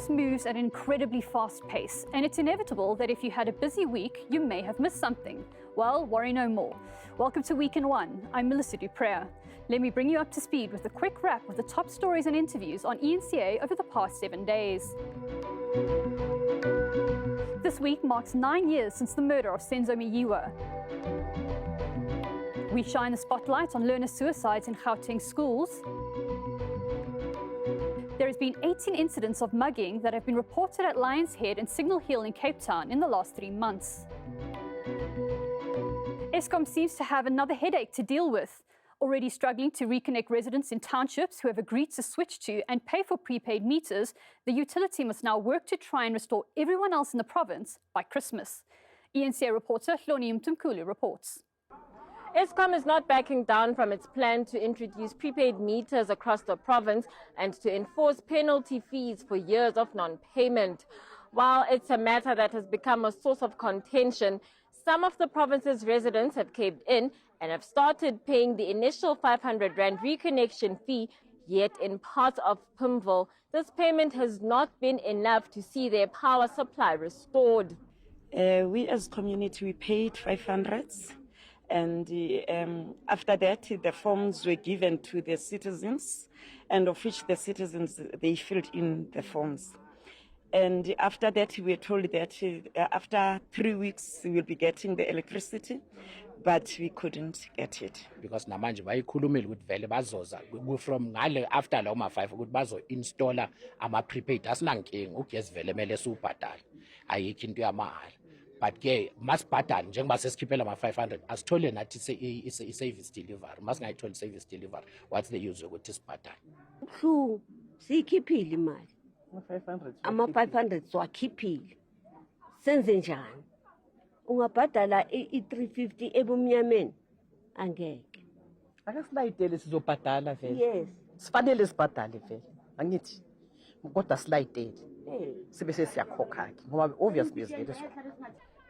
News moves at an incredibly fast pace, and it's inevitable that if you had a busy week, you may have missed something. Well, worry no more. Welcome to Week in One. I'm Melissa Duprea. Let me bring you up to speed with a quick wrap of the top stories and interviews on ENCA over the past 7 days. This week marks 9 years since the murder of Senzo Meyiwa. We shine the spotlight on learner suicides in Gauteng schools. There has been 18 incidents of mugging that have been reported at Lions Head and Signal Hill in Cape Town in the last 3 months. Eskom seems to have another headache to deal with. Already struggling to reconnect residents in townships who have agreed to switch to and pay for prepaid meters, the utility must now work to try and restore everyone else in the province by Christmas. ENCA reporter Hloni Mtumkulu reports. Eskom is not backing down from its plan to introduce prepaid meters across the province and to enforce penalty fees for years of non-payment. While it's a matter that has become a source of contention, some of the province's residents have caved in and have started paying the initial 500 Rand reconnection fee, yet in parts of Pimville, this payment has not been enough to see their power supply restored. We as community, we paid 500. And after that, the forms were given to the citizens, and of which the citizens, they filled in the forms. And after that, we were told that after 3 weeks, we will be getting the electricity, but we couldn't get it. Because namanje bayikhulumile ukuthi vele bazoza from ngale after lawo ma5 ukuthi bazo installer ama prepaid asinankinga ugesi vele mele siubhadala ayikho into yamahala. But ke masibhadala njengoba sesikhiphela ama500 asithole nathi i-service delivery masingayitholi service delivery what's the use ukuthi sibhadala Hlu sikhiphile imali ama500 swakhiphile senze njani ungabhadala i350 ebumnyameni angeke akasilayitele sizobhadala vele yes sifanele sibhadale vele angithi kodwa silayitele sibe sesiyakhokha ke ngoba obviously is very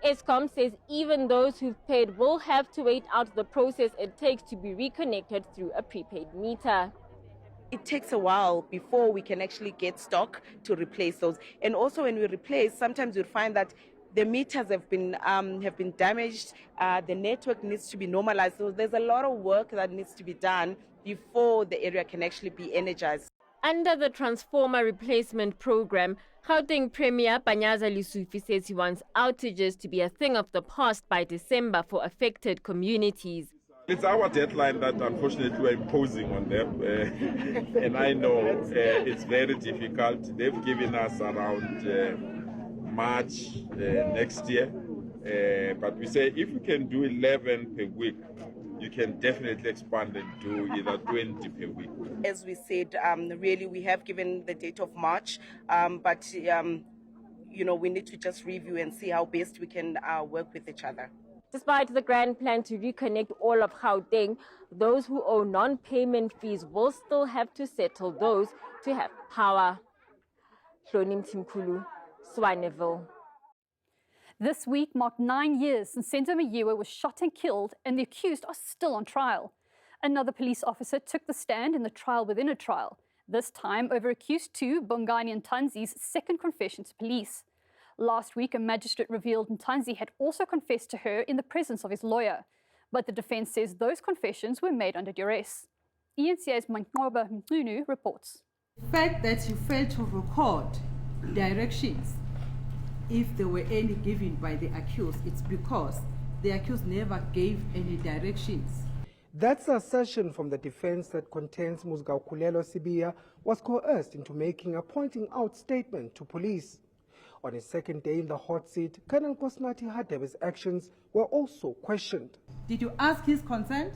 Eskom says even those who've paid will have to wait out the process it takes to be reconnected through a prepaid meter. It takes a while before we can actually get stock to replace those. And also when we replace, sometimes you'll find that the meters have been damaged, the network needs to be normalized. So there's a lot of work that needs to be done before the area can actually be energized. Under the transformer replacement program, Gauteng Premier Panyaza Lesufi says he wants outages to be a thing of the past by December for affected communities. It's our deadline that unfortunately we're imposing on them, and I know it's very difficult. They've given us around March next year, but we say if we can do 11 per week, you can definitely expand and do either 20 per week. As we said, really we have given the date of March, but you know, we need to just review and see how best we can work with each other. Despite the grand plan to reconnect all of Gauteng, those who owe non-payment fees will still have to settle those to have power. Hloni Mtumkulu, Swaneville. This week marked 9 years since Senzo Meyiwa was shot and killed, and the accused are still on trial. Another police officer took the stand in the trial within a trial, this time over accused 2 Bongani Ntanzi's second confession to police. Last week, a magistrate revealed Ntanzi had also confessed to her in the presence of his lawyer, but the defense says those confessions were made under duress. ENCA's Manqoba Mqunu reports. The fact that you failed to record directions, if there were any given by the accused, it's because the accused never gave any directions. That's the assertion from the defense that contends Musgaukulelo Sibiya was coerced into making a pointing out statement to police. On his second day in the hot seat, Colonel Kosnati Hadebe's actions were also questioned. Did you ask his consent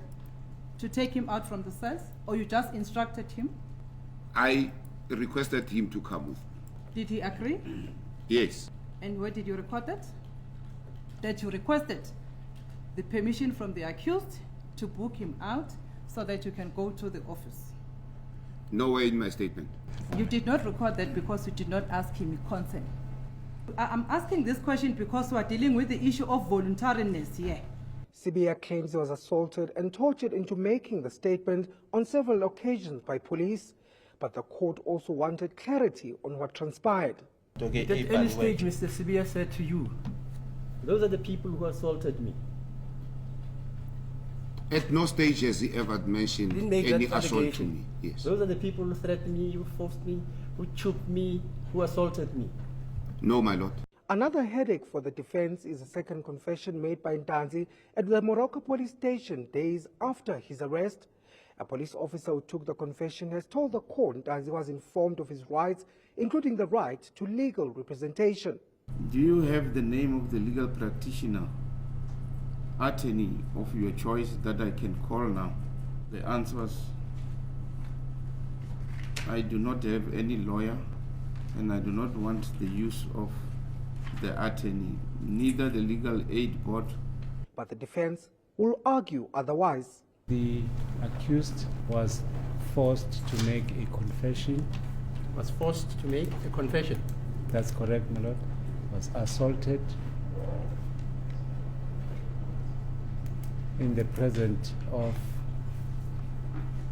to take him out from the cells, or you just instructed him? I requested him to come with me. Did he agree? Yes. And where did you record that? That you requested the permission from the accused to book him out so that you can go to the office? Nowhere in my statement. You did not record that because you did not ask him consent. I'm asking this question because we are dealing with the issue of voluntariness here. Sibiya claims he was assaulted and tortured into making the statement on several occasions by police, But the court also wanted clarity on what transpired. At any stage, Mr. Sibiya said to you, those are the people who assaulted me. At no stage has he ever mentioned Didn't make any that assault to allegation. me. Yes. Those are the people who threatened me, who forced me, who choked me, who assaulted me. No, my lord. Another headache for the defense is a second confession made by Ntanzi at the Morocco police station days after his arrest. A police officer who took the confession has told the court Ntanzi was informed of his rights, including the right to legal representation. Do you have the name of the legal practitioner, attorney of your choice that I can call now? The answer was, I do not have any lawyer and I do not want the use of the attorney, neither the legal aid board. But the defense will argue otherwise. The accused was forced to make a confession. Was forced to make a confession. That's correct, my lord. Was assaulted in the presence of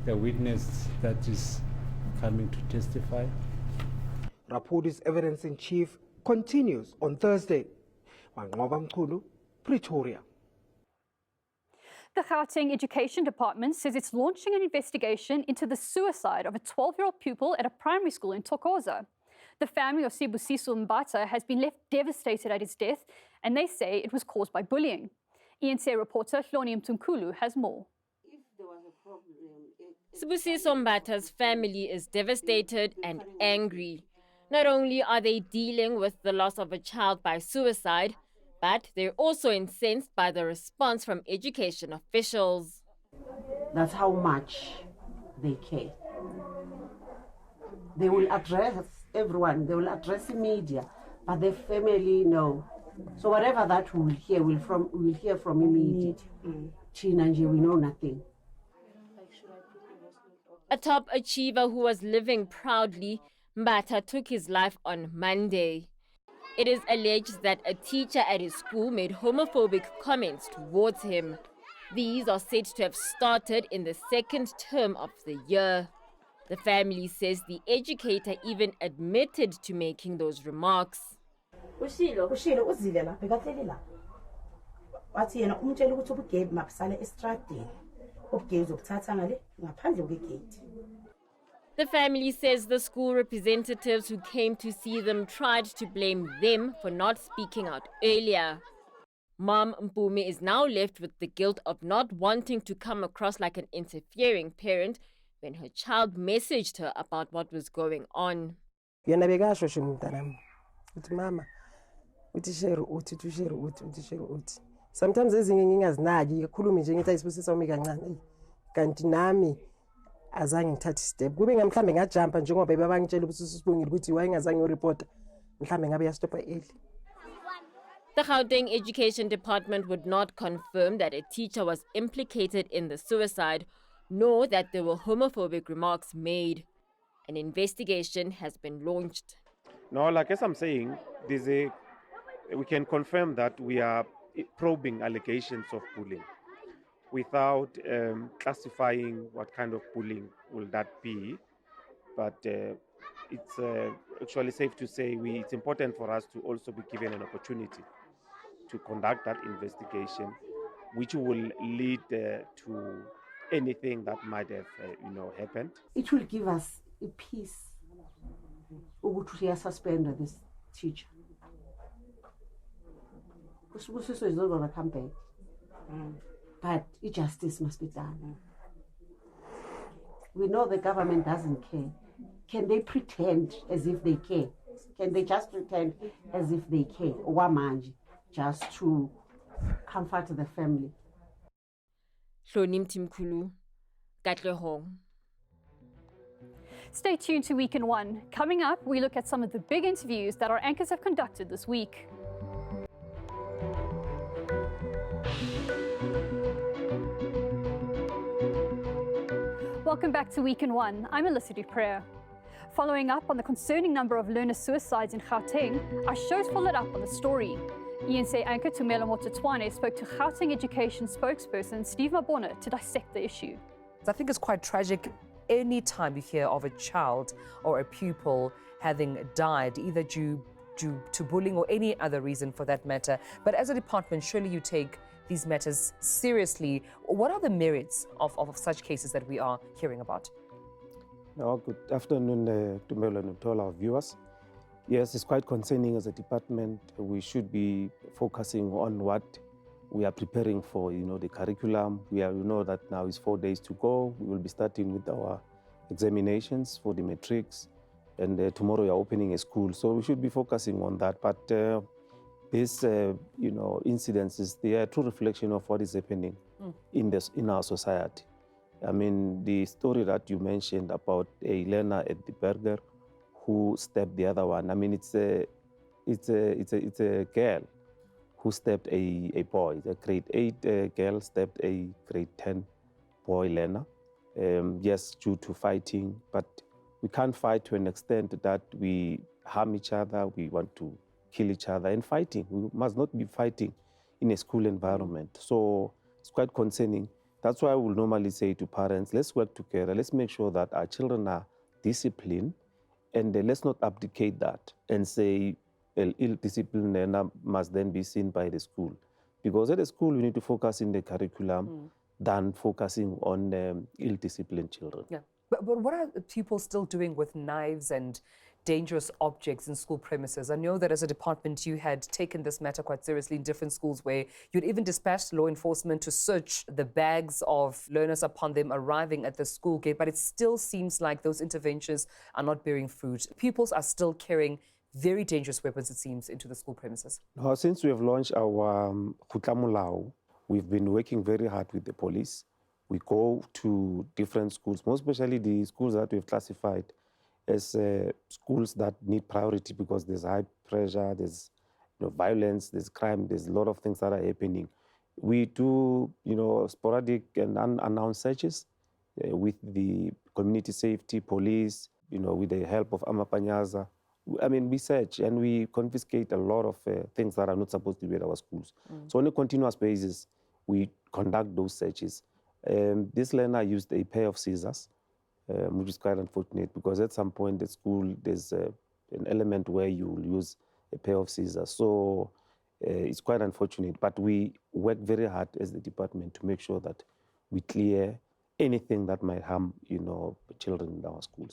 the witness that is coming to testify. Rapudi's evidence-in-chief continues on Thursday. Manqoba Mchunu, Pretoria. The Gauteng Education Department says it's launching an investigation into the suicide of a 12-year-old pupil at a primary school in Thokoza. The family of Sibusiso Mbata has been left devastated at his death, and they say it was caused by bullying. ENC reporter Hloni Mtunkulu has more. Sibusiso Mbata's family is devastated and angry. Not only are they dealing with the loss of a child by suicide, but they're also incensed by the response from education officials. That's how much they care. They will address everyone, they will address the media, but the family, no. So whatever that we will hear, we'll hear from immediate. Chinanje, we know nothing. A top achiever who was living proudly, Mbata took his life on Monday. It is alleged that a teacher at his school made homophobic comments towards him. These are said to have started in the second term of the year. The family says the educator even admitted to making those remarks. The family says the school representatives who came to see them tried to blame them for not speaking out earlier. Mom Mpumi is now left with the guilt of not wanting to come across like an interfering parent when her child messaged her about what was going on. Sometimes ezinye ngingazinaki ikhuluma nje ngithi ayisibusisa umi kancane kanti nami azange ngithathe step kube ngamhlambe ngajumpa njengoba bebabangitshela ukuthi sisibongile ukuthi wayengazange ureporta mhlambe ngabe yastopa early. The Gauteng Education Department would not confirm that a teacher was implicated in the suicide, nor that there were homophobic remarks made. An investigation has been launched. No, like as I'm saying, we can confirm that we are probing allegations of bullying without classifying what kind of bullying will that be. But it's actually safe to say it's important for us to also be given an opportunity to conduct that investigation, which will lead to anything that might have happened. It will give us a peace. We would suspend this teacher. Is not going to come back. But justice must be done. We know the government doesn't care. Can they pretend as if they care? Can they just pretend as if they care? Wamanji, just to comfort the family. Hloni Mtunkulu, Gautrain. Stay tuned to Week in One. Coming up, we look at some of the big interviews that our anchors have conducted this week. Welcome back to Week in One. I'm Alyssa Dupré. Following up on the concerning number of learner suicides in Gauteng, our show's followed up on the story. ENC anchor Tumelo Mototwane spoke to Gauteng Education spokesperson Steve Mabona to dissect the issue. I think it's quite tragic any time you hear of a child or a pupil having died, either due to bullying or any other reason for that matter. But as a department, surely you take these matters seriously. What are the merits of such cases that we are hearing about? Good afternoon, Tumelo, and to all our viewers. Yes, it's quite concerning as a department. We should be focusing on what we are preparing for, the curriculum. We know that now is 4 days to go. We will be starting with our examinations for the matrics, and tomorrow we are opening a school. So we should be focusing on that. But these, incidences, they are a true reflection of what is happening in our society. I mean, the story that you mentioned about a learner at the burger who stabbed the other one. I mean, it's a girl who stabbed a boy. A grade 8 girl stabbed a grade 10 boy learner. Yes, due to fighting, but we can't fight to an extent that we harm each other. We want to kill each other and fighting. We must not be fighting in a school environment. So it's quite concerning. That's why I will normally say to parents, let's work together. Let's make sure that our children are disciplined, and let's not abdicate that and say ill-disciplined learner must then be seen by the school. Because at the school, we need to focus in the curriculum than focusing on ill-disciplined children. Yeah. But what are people still doing with knives and dangerous objects in school premises? I know that as a department, you had taken this matter quite seriously in different schools, where you'd even dispatched law enforcement to search the bags of learners upon them arriving at the school gate. But it still seems like those interventions are not bearing fruit. Pupils are still carrying very dangerous weapons, it seems, into the school premises. Now, since we have launched our Khutlamolao, we've been working very hard with the police. We go to different schools, most especially the schools that we've classified as schools that need priority because there's high pressure, there's violence, there's crime, there's a lot of things that are happening. We do sporadic and unannounced searches with the community safety, police, with the help of Amapanyaza. I mean, we search and we confiscate a lot of things that are not supposed to be at our schools. So on a continuous basis, we conduct those searches. This learner used a pair of scissors, which is quite unfortunate because at some point at school, there's an element where you will use a pair of scissors. So it's quite unfortunate, but we work very hard as the department to make sure that we clear anything that might harm, children in our schools.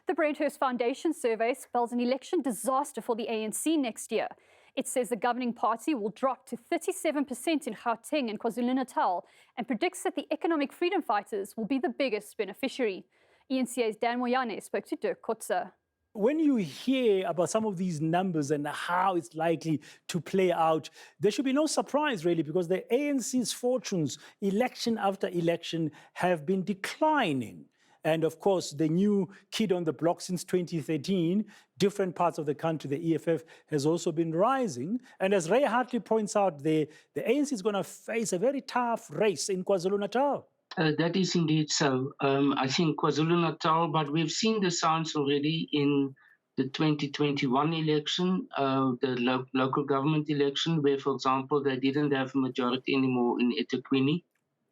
The Brainhurst Foundation survey spells an election disaster for the ANC next year. It says the governing party will drop to 37% in Gauteng and KwaZulu-Natal and predicts that the economic freedom fighters will be the biggest beneficiary. ENCA's Dan Moyane spoke to Dirk Kotze. When you hear about some of these numbers and how it's likely to play out, there should be no surprise, really, because the ANC's fortunes, election after election, have been declining. And of course, the new kid on the block since 2013, different parts of the country, the EFF, has also been rising. And as Ray Hartley points out, the ANC is going to face a very tough race in KwaZulu-Natal. That is indeed so. I think KwaZulu-Natal, but we've seen the signs already in the 2021 election, the local government election, where, for example, they didn't have a majority anymore in eThekwini,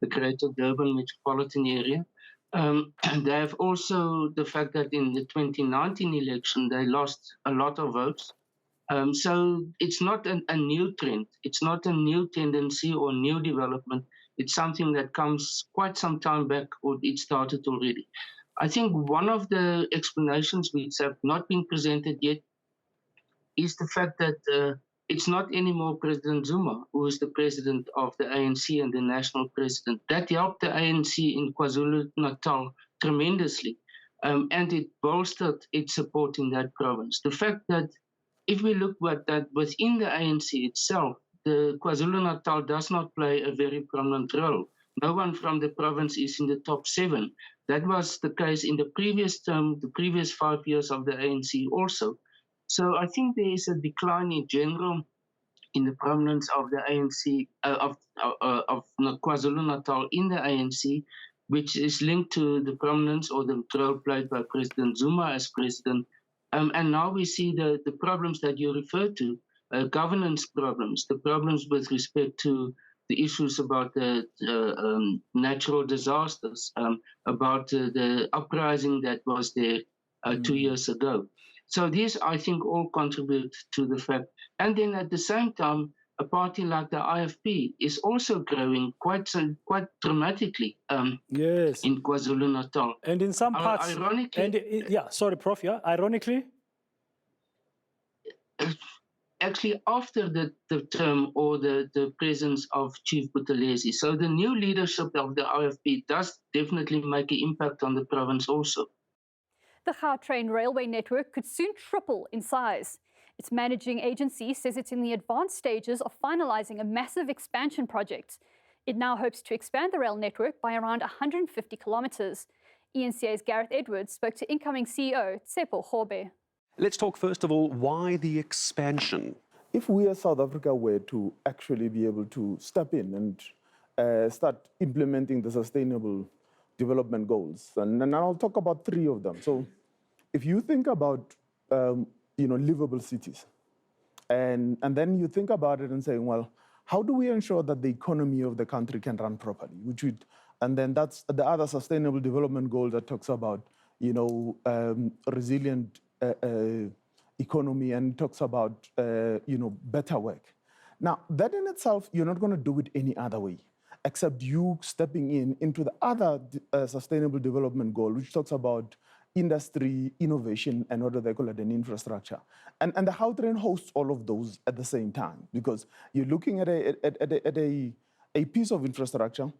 the Greater Durban metropolitan area. They have also the fact that in the 2019 election, they lost a lot of votes. So it's not a new trend. It's not a new tendency or new development. It's something that comes quite some time back, or it started already. I think one of the explanations which have not been presented yet is the fact that it's not anymore President Zuma who is the president of the ANC and the national president. That helped the ANC in KwaZulu-Natal tremendously, and it bolstered its support in that province. The fact that if we look at that within the ANC itself, the KwaZulu-Natal does not play a very prominent role. No one from the province is in the top 7. That was the case in the previous term, the previous 5 years of the ANC also. So I think there is a decline in general in the prominence of the ANC, of KwaZulu-Natal in the ANC, which is linked to the prominence or the role played by President Zuma as president. And now we see the problems that you refer to, governance problems, the problems with respect to the issues about the natural disasters, about the uprising that was there 2 years ago. So these, I think, all contribute to the fact. And then at the same time, a party like the IFP is also growing quite dramatically yes. in KwaZulu-Natal. And in some parts, ironically, yeah, sorry, Prof, yeah, ironically? Actually, after the term or the presence of Chief Buthelezi. So the new leadership of the IFP does definitely make an impact on the province also. The Gautrain railway network could soon triple in size. Its managing agency says it's in the advanced stages of finalizing a massive expansion project. It now hopes to expand the rail network by around 150 kilometres. ENCA's Gareth Edwards spoke to incoming CEO Tsepo Khobe. Let's talk first of all, why the expansion? If we as South Africa were to actually be able to step in and start implementing the sustainable development goals, and I'll talk about 3 of them. So if you think about livable cities, and then you think about it and saying, well, how do we ensure that the economy of the country can run properly? And then that's the other sustainable development goal that talks about, resilient economy and talks about, better work. Now, that in itself, you're not going to do it any other way, except you stepping into the other sustainable development goal, which talks about industry, innovation, and what do they call it, an infrastructure. And the Gautrain hosts all of those at the same time, because you're looking at a piece of infrastructure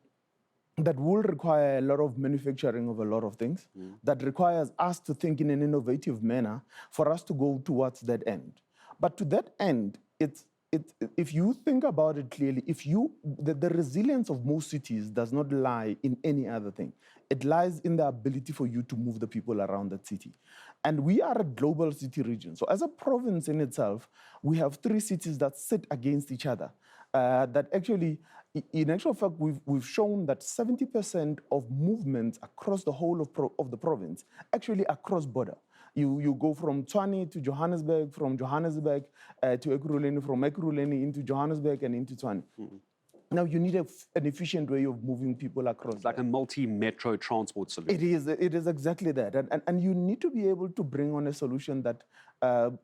that will require a lot of manufacturing of a lot of things, that requires us to think in an innovative manner for us to go towards that end. But to that end, if you think about it clearly, the resilience of most cities does not lie in any other thing. It lies in the ability for you to move the people around that city. And we are a global city region. So as a province in itself, we have 3 cities that sit against each other. That actually, in actual fact, we've shown that 70% of movements across the whole of the province actually are cross-border. You go from Tshwane to Johannesburg, from Johannesburg to Ekurhuleni, from Ekurhuleni into Johannesburg and into Tshwane. Now, you need an efficient way of moving people across. It's like a multi-metro transport solution. It is exactly that. And you need to be able to bring on a solution that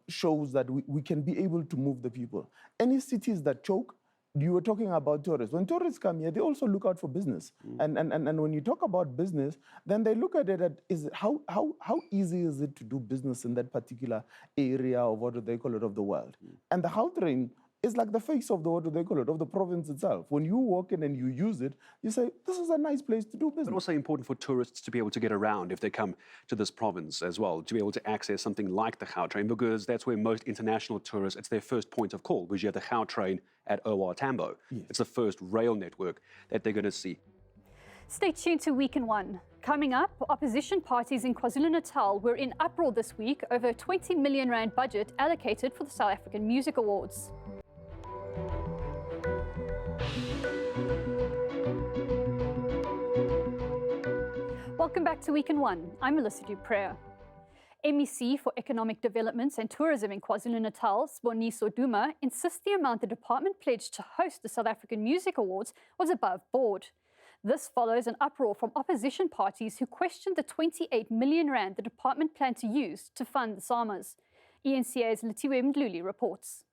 shows that we can be able to move the people. Any cities that choke, you were talking about tourists. When tourists come here, they also look out for business. And when you talk about business, then they look at it at how easy is it to do business in that particular area of what do they call it of the world. And the Gautrain is like the face of of the province itself. When you walk in and you use it, you say, this is a nice place to do business. But also important for tourists to be able to get around if they come to this province as well, to be able to access something like the Gautrain, because that's where most international tourists, it's their first point of call, because you have the Gautrain at OR Tambo. Yes. It's the first rail network that they're going to see. Stay tuned to Week in One. Coming up, opposition parties in KwaZulu-Natal were in uproar this week over a 20 million rand budget allocated for the South African Music Awards. Welcome back to Week in One. I'm Melissa Dupré. MEC for Economic Development and Tourism in KwaZulu-Natal, Siboniso Duma, insists the amount the department pledged to host the South African Music Awards was above board. This follows an uproar from opposition parties who questioned the 28 million rand the department planned to use to fund the SAMAs. ENCA's Letiwe Mdluli reports.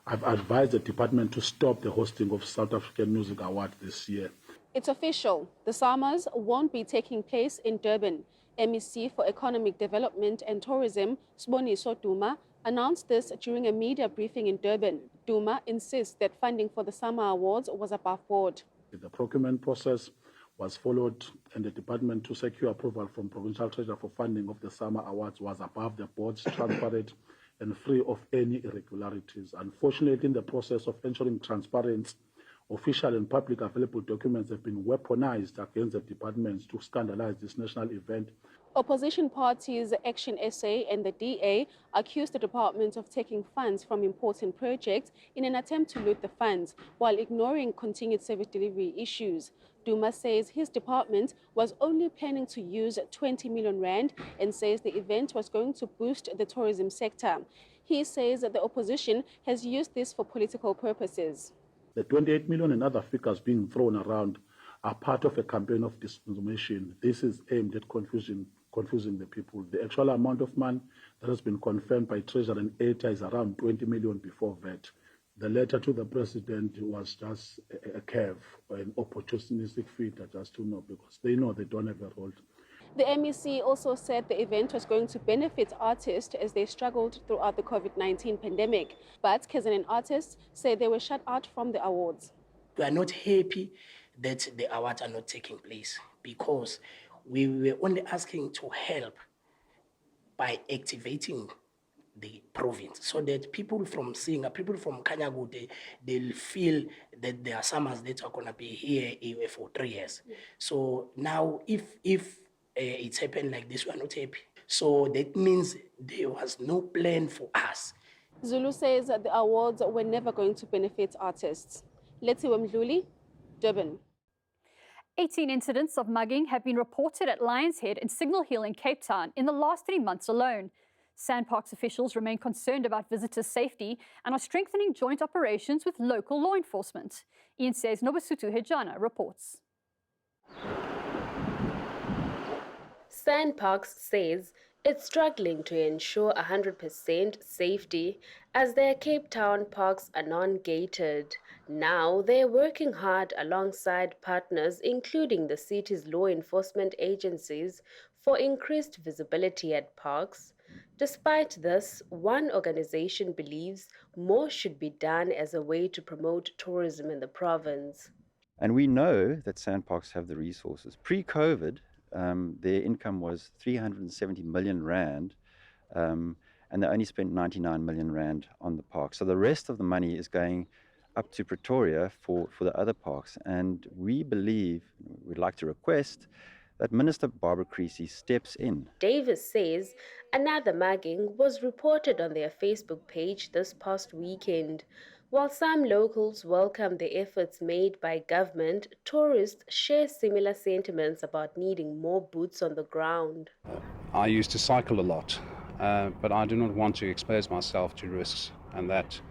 I've advised the department to stop the hosting of South African Music Award this year. It's official. The SAMAs won't be taking place in Durban. MEC for Economic Development and Tourism, Siboniso Duma, announced this during a media briefing in Durban. Duma insists that funding for the SAMA Awards was above board. The procurement process was followed, and the department to secure approval from Provincial Treasurer for funding of the SAMA Awards was above the board, transparent and free of any irregularities. Unfortunately, in the process of ensuring transparency, official and public available documents have been weaponized against the departments to scandalize this national event. Opposition parties Action SA and the DA accused the department of taking funds from important projects in an attempt to loot the funds while ignoring continued service delivery issues. Duma says his department was only planning to use 20 million rand and says the event was going to boost the tourism sector. He says that the opposition has used this for political purposes. The 28 million and other figures being thrown around are part of a campaign of disinformation. This is aimed at confusing the people. The actual amount of money that has been confirmed by Treasury and ATA is around 20 million before VAT. The letter to the president was just a curve, an opportunistic feeder just to know, because they know they don't have a role. The MEC also said the event was going to benefit artists as they struggled throughout the COVID-19 pandemic. But KZN artists say they were shut out from the awards. We are not happy that the awards are not taking place because we were only asking to help by activating the province so that people from Singa, people from Kanyagu, they'll feel that there are summers that are going to be here for 3 years. So now if it's happened like this, we are not happy. So that means there was no plan for us. Zulu says that the awards were never going to benefit artists. Lethiwe Mdluli, Durban. 18 incidents of mugging have been reported at Lions Head and Signal Hill in Cape Town in the last 3 months alone. Sandparks officials remain concerned about visitors' safety and are strengthening joint operations with local law enforcement. ENCA's Nobasutu Hejana reports. Sandparks says it's struggling to ensure 100% safety as their Cape Town parks are non-gated. Now they're working hard alongside partners, including the city's law enforcement agencies, for increased visibility at parks. Despite this, one organization believes more should be done as a way to promote tourism in the province. And we know that Sandparks have the resources. Pre-COVID, their income was 370 million rand, and they only spent 99 million rand on the park. So the rest of the money is going up to Pretoria for the other parks. And we believe, we'd like to request, that Minister Barbara Creecy steps in. Davis says another mugging was reported on their Facebook page this past weekend. While some locals welcome the efforts made by government, tourists share similar sentiments about needing more boots on the ground. I used to cycle a lot, but I do not want to expose myself to risks, and that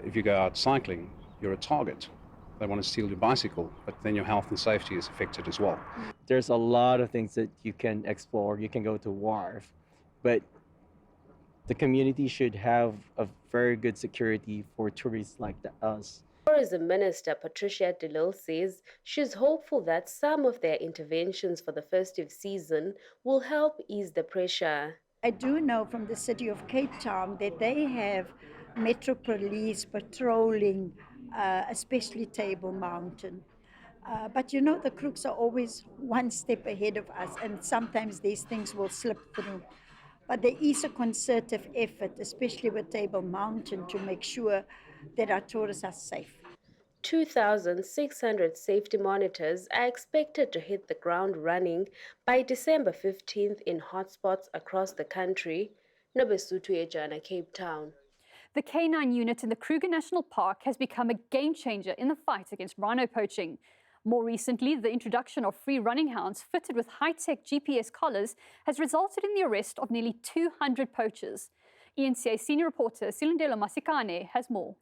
if you go out cycling, you're a target. They want to steal your bicycle, but then your health and safety is affected as well. There's a lot of things that you can explore. You can go to Wharf, but the community should have a very good security for tourists like us. Tourism Minister Patricia de Lille says she's hopeful that some of their interventions for the festive season will help ease the pressure. I do know from the city of Cape Town that they have Metro Police patrolling, especially Table Mountain. But you know, the crooks are always one step ahead of us, and sometimes these things will slip through. But there is a concerted effort, especially with Table Mountain, to make sure that our tourists are safe. 2,600 safety monitors are expected to hit the ground running by December 15th in hotspots across the country. Nobesutu Ejana, Cape Town. The K9 unit in the Kruger National Park has become a game changer in the fight against rhino poaching. More recently, the introduction of free running hounds fitted with high-tech GPS collars has resulted in the arrest of nearly 200 poachers. ENCA senior reporter Silindelo Masikane has more.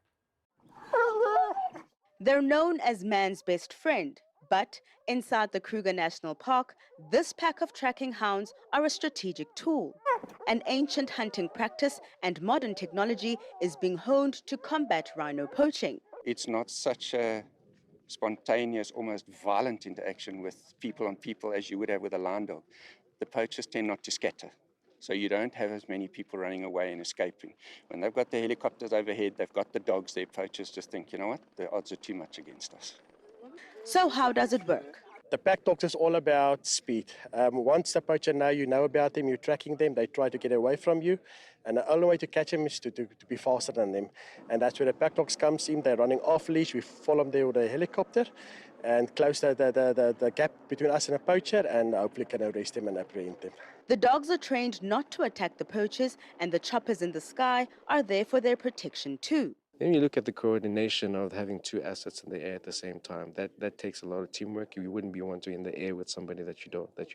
They're known as man's best friend, but inside the Kruger National Park, this pack of tracking hounds are a strategic tool. An ancient hunting practice and modern technology is being honed to combat rhino poaching. It's not such a spontaneous, almost violent interaction with people on people as you would have with a line dog. The poachers tend not to scatter, so you don't have as many people running away and escaping. When they've got the helicopters overhead, they've got the dogs, their poachers just think, you know what, the odds are too much against us. So how does it work? The pack dogs is all about speed. Once the poacher you know about them, you're tracking them, they try to get away from you. And the only way to catch them is to be faster than them. And that's where the pack dogs comes in. They're running off leash. We follow them there with a helicopter and close the gap between us and the poacher, and hopefully can arrest them and apprehend them. The dogs are trained not to attack the poachers, and the choppers in the sky are there for their protection too. Then you look at the coordination of having two assets in the air at the same time. That takes a lot of teamwork. You wouldn't be wanting in the air with somebody that you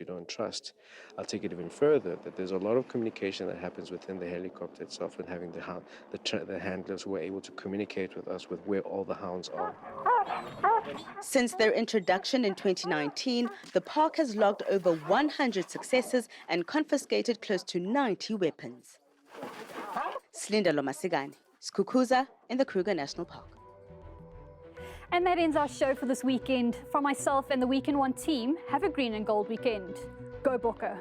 don't trust. I'll take it even further that there's a lot of communication that happens within the helicopter itself, and having the handlers who are able to communicate with us with where all the hounds are. Since their introduction in 2019, the park has logged over 100 successes and confiscated close to 90 weapons. Slinda Lomasigani, Skukuza in the Kruger National Park. And that ends our show for this weekend. From myself and the Week in One team, have a green and gold weekend. Go Bokke.